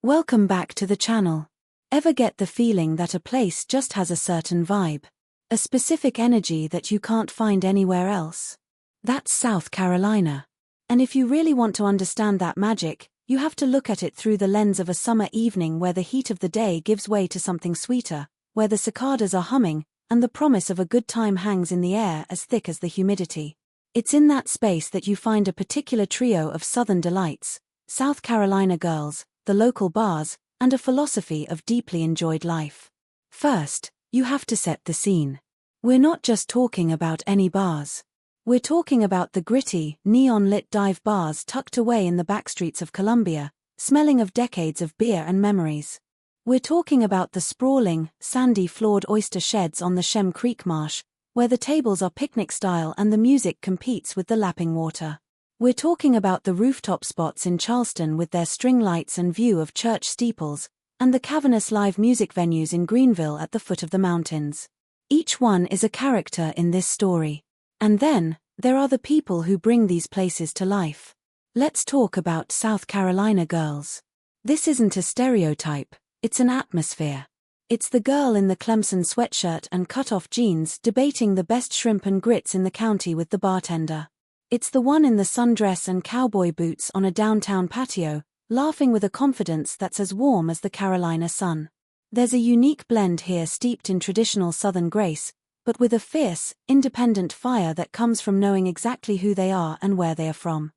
Welcome back to the channel. Ever get the feeling that a place just has a certain vibe? A specific energy that you can't find anywhere else? That's South Carolina. And if you really want to understand that magic, you have to look at it through the lens of a summer evening where the heat of the day gives way to something sweeter, where the cicadas are humming, and the promise of a good time hangs in the air as thick as the humidity. It's in that space that you find a particular trio of Southern delights: South Carolina girls, the local bars, and a philosophy of deeply enjoyed life. First, you have to set the scene. We're not just talking about any bars. We're talking about the gritty, neon-lit dive bars tucked away in the backstreets of Columbia, smelling of decades of beer and memories. We're talking about the sprawling, sandy-floored oyster sheds on the Shem Creek Marsh, where the tables are picnic-style and the music competes with the lapping water. We're talking about the rooftop spots in Charleston with their string lights and view of church steeples, and the cavernous live music venues in Greenville at the foot of the mountains. Each one is a character in this story. And then, there are the people who bring these places to life. Let's talk about South Carolina girls. This isn't a stereotype, it's an atmosphere. It's the girl in the Clemson sweatshirt and cut-off jeans debating the best shrimp and grits in the county with the bartender. It's the one in the sundress and cowboy boots on a downtown patio, laughing with a confidence that's as warm as the Carolina sun. There's a unique blend here steeped in traditional Southern grace, but with a fierce, independent fire that comes from knowing exactly who they are and where they are from.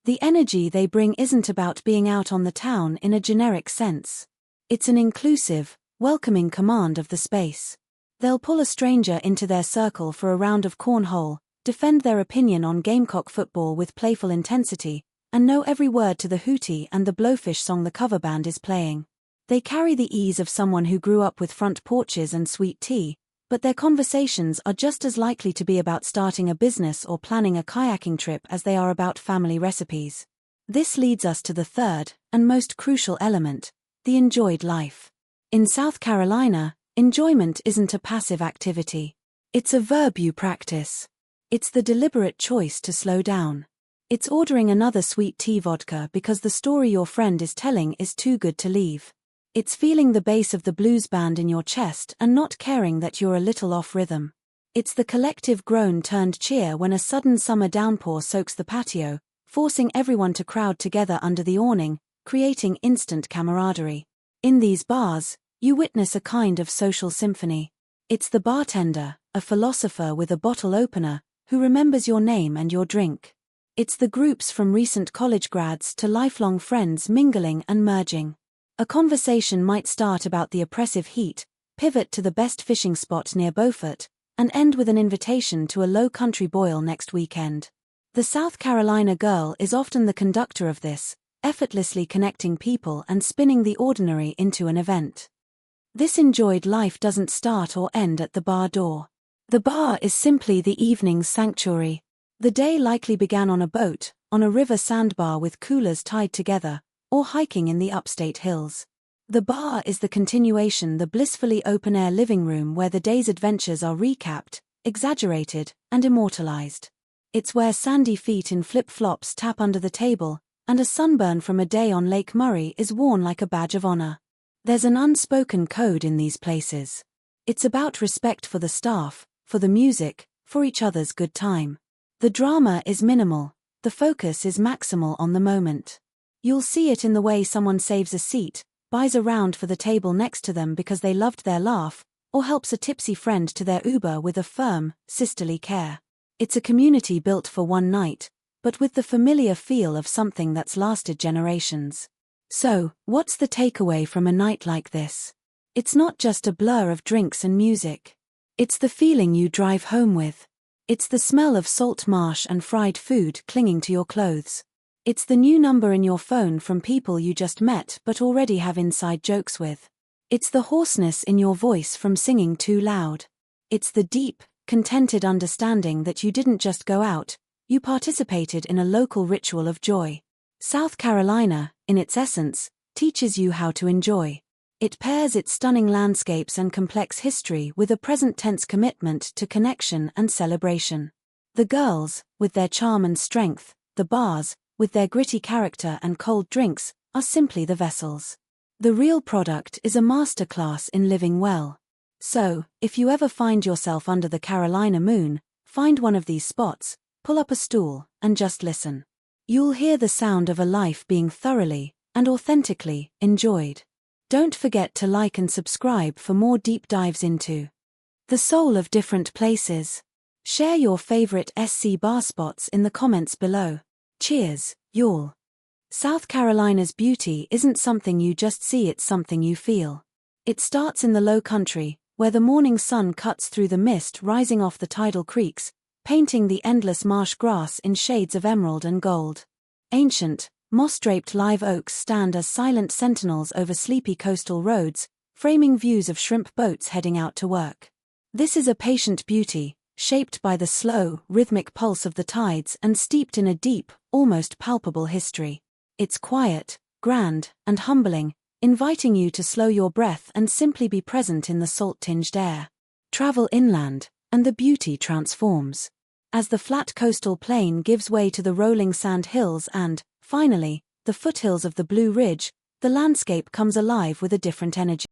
The energy they bring isn't about being out on the town in a generic sense. It's an inclusive, welcoming command of the space. They'll pull a stranger into their circle for a round of cornhole, defend their opinion on Gamecock football with playful intensity, and know every word to the Hootie and the Blowfish song the cover band is playing. They carry the ease of someone who grew up with front porches and sweet tea, but their conversations are just as likely to be about starting a business or planning a kayaking trip as they are about family recipes. This leads us to the third, and most crucial element: the enjoyed life. In South Carolina, enjoyment isn't a passive activity. It's a verb you practice. It's the deliberate choice to slow down. It's ordering another sweet tea vodka because the story your friend is telling is too good to leave. It's feeling the bass of the blues band in your chest and not caring that you're a little off rhythm. It's the collective groan turned cheer when a sudden summer downpour soaks the patio, forcing everyone to crowd together under the awning, creating instant camaraderie. In these bars, you witness a kind of social symphony. It's the bartender, a philosopher with a bottle opener, who remembers your name and your drink. It's the groups from recent college grads to lifelong friends mingling and merging. A conversation might start about the oppressive heat, pivot to the best fishing spot near Beaufort, and end with an invitation to a low country boil next weekend. The South Carolina girl is often the conductor of this, effortlessly connecting people and spinning the ordinary into an event. This enjoyed life doesn't start or end at the bar door. The bar is simply the evening's sanctuary. The day likely began on a boat, on a river sandbar with coolers tied together, or hiking in the upstate hills. The bar is the continuation, the blissfully open-air living room where the day's adventures are recapped, exaggerated, and immortalized. It's where sandy feet in flip-flops tap under the table, and a sunburn from a day on Lake Murray is worn like a badge of honor. There's an unspoken code in these places. It's about respect for the staff, for the music, for each other's good time. The drama is minimal, the focus is maximal on the moment. You'll see it in the way someone saves a seat, buys a round for the table next to them because they loved their laugh, or helps a tipsy friend to their Uber with a firm, sisterly care. It's a community built for one night, but with the familiar feel of something that's lasted generations. So, what's the takeaway from a night like this? It's not just a blur of drinks and music. It's the feeling you drive home with. It's the smell of salt marsh and fried food clinging to your clothes. It's the new number in your phone from people you just met but already have inside jokes with. It's the hoarseness in your voice from singing too loud. It's the deep, contented understanding that you didn't just go out, you participated in a local ritual of joy. South Carolina, in its essence, teaches you how to enjoy. It pairs its stunning landscapes and complex history with a present-tense commitment to connection and celebration. The girls, with their charm and strength, the bars, with their gritty character and cold drinks, are simply the vessels. The real product is a masterclass in living well. So, if you ever find yourself under the Carolina moon, find one of these spots, pull up a stool, and just listen. You'll hear the sound of a life being thoroughly and authentically enjoyed. Don't forget to like and subscribe for more deep dives into the soul of different places. Share your favorite SC bar spots in the comments below. Cheers, y'all. South Carolina's beauty isn't something you just see, it's something you feel. It starts in the Low Country, where the morning sun cuts through the mist rising off the tidal creeks, painting the endless marsh grass in shades of emerald and gold. Ancient, moss-draped live oaks stand as silent sentinels over sleepy coastal roads, framing views of shrimp boats heading out to work. This is a patient beauty, shaped by the slow, rhythmic pulse of the tides and steeped in a deep, almost palpable history. It's quiet, grand, and humbling, inviting you to slow your breath and simply be present in the salt-tinged air. Travel inland, and the beauty transforms. As the flat coastal plain gives way to the rolling sand hills and, finally, the foothills of the Blue Ridge, the landscape comes alive with a different energy.